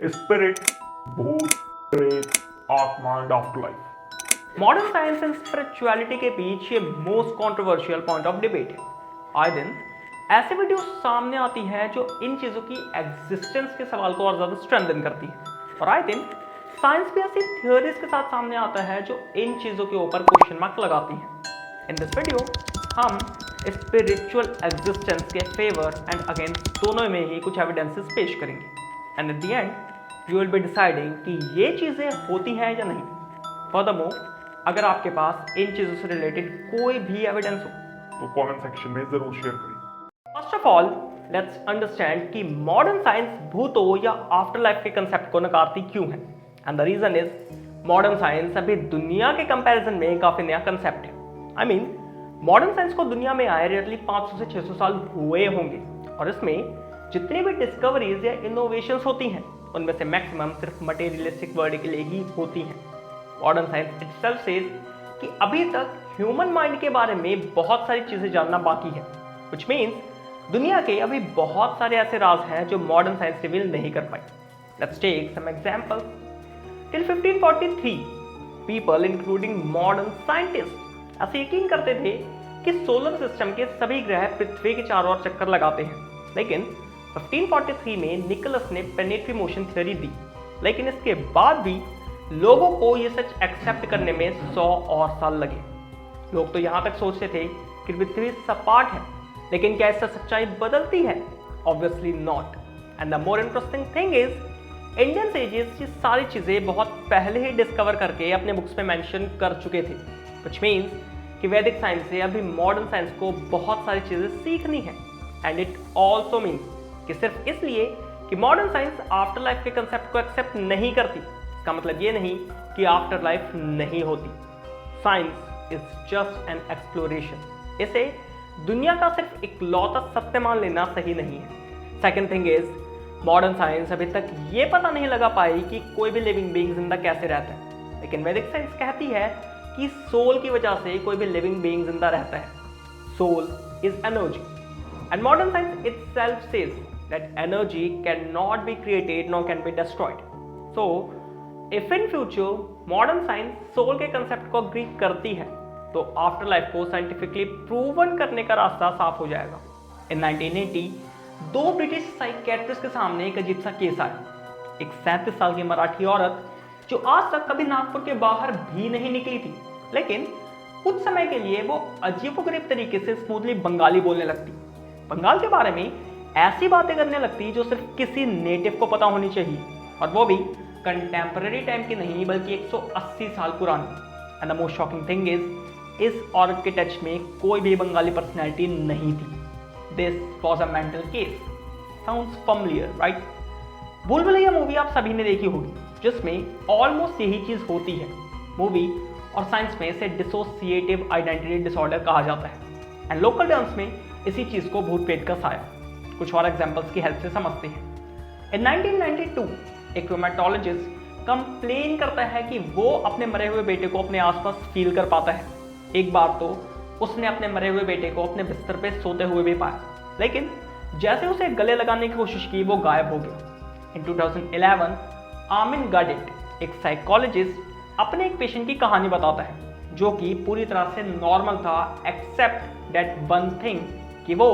Spirit, भूत, प्रेत, आत्मा and after life. Modern science and spirituality के बीच ये most controversial point of debate है। आए दिन ऐसे वीडियो सामने आती है जो इन चीज़ों की एग्जिस्टेंस के सवाल को और ज़्यादा स्ट्रेंथन करती है, और आए दिन साइंस भी ऐसी थ्योरीज के साथ सामने आता है जो इन चीज़ों के ऊपर क्वेश्चन मार्क लगाती हैं। इन दिस वीडियो हम स्पिरिचुअल एग्जिस्टेंस के फेवर एंड अगेंस्ट दोनों में ही कुछ एविडेंसेस पेश करेंगे, and at the end you will be deciding कि ये चीज़ें होती हैं या नहीं। फर्दरमोर, अगर आपके पास इन चीज़ों से रिलेटेड कोई भी एविडेंस हो तो कमेंट सेक्शन में जरूर शेयर करें। First of all let's understand कि मॉडर्न साइंस भूतों या आफ्टर लाइफ के कंसेप्ट को नकारती क्यों है, and the reason is modern science अभी दुनिया के कंपैरिजन में काफी नया कंसेप्ट है। आई मीन मॉडर्न साइंस को दुनिया में आए रेयरली 500 से 600 साल हुए होंगे, और इसमें जितनी भी डिस्कवरीज या इनोवेशंस होती हैं उनमें से मैक्सिमम सिर्फ मटेरियलिस्टिक वर्ल्ड के लिए ही होती हैं। मॉडर्न साइंस इटसेल्फ सेज कि अभी तक ह्यूमन माइंड के बारे में बहुत सारी चीजें जानना बाकी है, व्हिच मींस दुनिया के अभी बहुत सारे ऐसे राज हैं जो मॉडर्न साइंस रिवील नहीं कर पाई। Let's take some example. Till 1543 people including modern scientist ऐसे यकीन करते थे कि सोलर सिस्टम के सभी ग्रह पृथ्वी के चारों ओर चक्कर लगाते हैं, लेकिन 1543 में निकोलस ने प्लैनेटरी मोशन थ्योरी दी, लेकिन इसके बाद भी लोगों को ये सच एक्सेप्ट करने में 100 और साल लगे। लोग तो यहाँ तक सोचते थे कि पृथ्वी सपाट है, लेकिन क्या इससे सच्चाई बदलती है? Obviously not. And the more interesting thing is Indian sages ये सारी चीज़ें बहुत पहले ही डिस्कवर करके अपने बुक्स में मेंशन कर चुके थे, व्हिच मीन्स कि वैदिक साइंस से अभी मॉडर्न साइंस को बहुत सारी चीज़ें सीखनी है। एंड इट ऑल्सो मीन्स कि सिर्फ इसलिए कि मॉडर्न साइंस आफ्टर लाइफ के कंसेप्ट को एक्सेप्ट नहीं करती, इसका मतलब ये नहीं कि आफ्टर लाइफ नहीं होती। Science is just an exploration. इसे दुनिया का सिर्फ इकलौता सत्य मान लेना सही नहीं है। Second thing is modern science अभी तक ये पता नहीं लगा पाई कि कोई भी लिविंग बीइंग जिंदा कैसे रहता है, लेकिन वैदिक साइंस कहती है कि सोल की वजह से कोई भी लिविंग बीइंग जिंदा रहता है। Soul is energy, and modern science itself says that energy can not be created nor can be destroyed. So if in future modern science soul के कंसेप्ट को एग्री करती है तो आफ्टर लाइफ को scientifically proven करने का रास्ता साफ हो जाएगा। इन 1980 दो ब्रिटिश साइकेट्रिस्ट के सामने एक अजीब सा केस आया। एक 37 साल की मराठी औरत जो आज तक कभी नागपुर के बाहर भी नहीं निकली थी, लेकिन कुछ समय के लिए वो अजीबोगरीब तरीके से स्मूथली बंगाली बोलने लगती, बंगाल के बारे में ऐसी बातें करने लगती जो सिर्फ किसी नेटिव को पता होनी चाहिए, और वो भी कंटेम्पररी टाइम की नहीं बल्कि 180 साल पुरानी। And the most shocking thing इस औरत के टच में कोई भी बंगाली पर्सनैलिटी नहीं थी। This was a mental case. Sounds familiar, right? भूल भुलैया मूवी आप सभी ने देखी होगी, जिसमें ऑलमोस्ट यही चीज होती है। मूवी और साइंस में इसे डिसोसिएटिव आइडेंटिटी डिसऑर्डर कहा जाता है, एंड लोकल टर्म्स में इसी चीज को भूत पेट का साया। कुछ और एग्जांपल्स की हेल्प से समझते हैं। इन 1992 एक रोमेटोलॉजिस्ट कंप्लेन करता है कि वो अपने मरे हुए बेटे को अपने आसपास फील कर पाता है। एक बार तो उसने अपने मरे हुए बेटे को अपने बिस्तर पे सोते हुए भी पाया, लेकिन जैसे उसे गले लगाने की कोशिश की वो गायब हो गया। इन 2011 आमिन गाडेट एक साइकोलॉजिस्ट अपने एक पेशेंट की कहानी बताता है जो कि पूरी तरह से नॉर्मल था, एक्सेप्ट दैट वन थिंग कि वो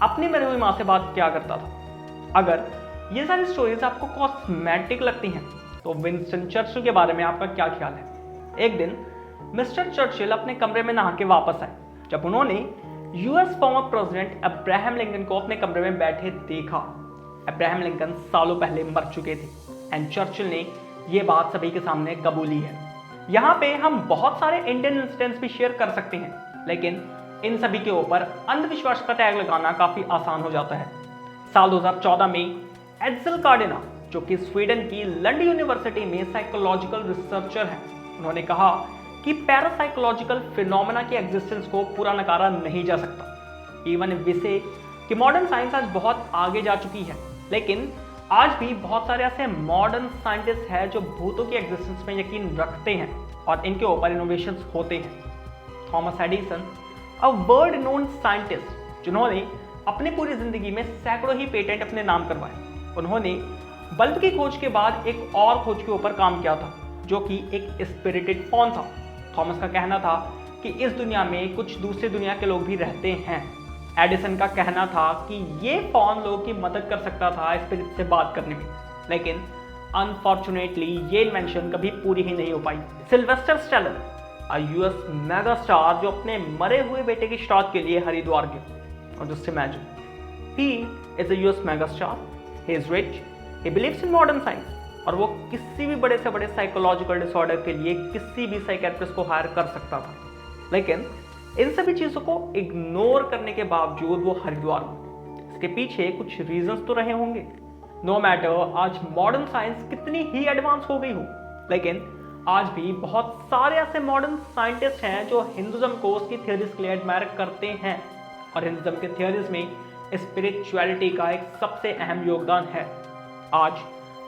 अपनी मरी हुई माँ से बात क्या करता था। अगर ये सारी स्टोरीज आपको कॉस्मेटिक लगती हैं तो विंस्टन चर्चिल के बारे में आपका क्या ख्याल है? एक दिन मिस्टर चर्चिल अपने कमरे में नहा के वापस आए जब उन्होंने US former president Abraham Lincoln को अपने कमरे में बैठे देखा। अब्राहम लिंकन सालों पहले मर चुके थे, एंड चर्चिल ने ये बात सभी के सामने कबूली है। यहाँ पे हम बहुत सारे इंडियन इंसिडेंट्स भी शेयर कर सकते हैं, लेकिन इन सभी के ऊपर अंधविश्वास का टैग लगाना काफी आसान हो जाता है। साल 2014 में एड्सल कार्डिना, जो कि स्वीडन की लंड यूनिवर्सिटी में साइकोलॉजिकल रिसर्चर हैं, उन्होंने कहा कि पैरासाइकोलॉजिकल फिनोमेना की एग्जिस्टेंस को पूरा नकारा नहीं जा सकता। इवन इफ वी से कि मॉडर्न साइंस आज बहुत आगे जा चुकी है, लेकिन आज भी बहुत सारे ऐसे मॉडर्न साइंटिस्ट हैं जो भूतों की एग्जिस्टेंस में यकीन रखते हैं और इनके ऊपर इनोवेशंस होते हैं। Thomas Edison, a world known scientist जिन्होंने अपनी पूरी जिंदगी में सैकड़ों ही पेटेंट अपने नाम करवाए, उन्होंने बल्ब की खोज के बाद एक और खोज के ऊपर काम किया था, जो कि एक स्पिरिटेड फोन था। थॉमस का कहना था कि इस दुनिया में कुछ दूसरी दुनिया के लोग भी रहते हैं। एडिसन का कहना था कि ये फोन लोगों की मदद कर सकता था स्पिरिट से बात करने में, लेकिन अनफॉर्चुनेटली ये इन्वेंशन कभी पूरी ही नहीं हो पाई। Sylvester Stallone, US mega star, जो अपने मरे हुए बेटे की श्राद्ध के लिए हरिद्वार गया। और just imagine, he is a US mega star, he is rich, he believes in modern science, और वो किसी भी बड़े से बड़े साइकोलॉजिकल डिसऑर्डर के लिए किसी भी साइकेट्रिस्ट को हायर कर सकता था। लेकिन इन सभी चीज़ों को इग्नोर करने के बावजूद वो हरिद्वार में, इसके पीछे कुछ रीजंस तो रहे होंगे। नो मैटर आज मॉडर्न साइंस कितनी ही एडवांस हो गई हो, लेकिन आज भी बहुत सारे ऐसे मॉडर्न साइंटिस्ट हैं जो हिंदुज्म को उसकी थियोरीज के लिए एडमायर करते हैं, और हिंदुज्म के थियोरीज में स्पिरिचुअलिटी का एक सबसे अहम योगदान है। आज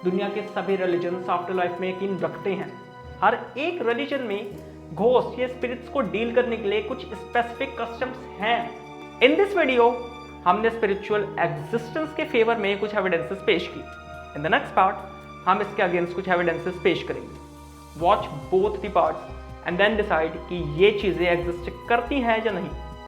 दुनिया के सभी रिलीजन्स आफ्टर लाइफ में यकीन रखते हैं। हर एक रिलीजन में घोस्ट या स्पिरिट्स को डील करने के लिए कुछ स्पेसिफिक कस्टम्स हैं। इन दिस वीडियो हमने स्पिरिचुअल एग्जिस्टेंस के फेवर में कुछ एविडेंसेस पेश की। इन द नेक्स्ट पार्ट हम इसके अगेंस्ट कुछ एविडेंसेस पेश करेंगे। Watch both the parts and then decide कि ये चीजें एग्जिस्ट करती हैं या नहीं।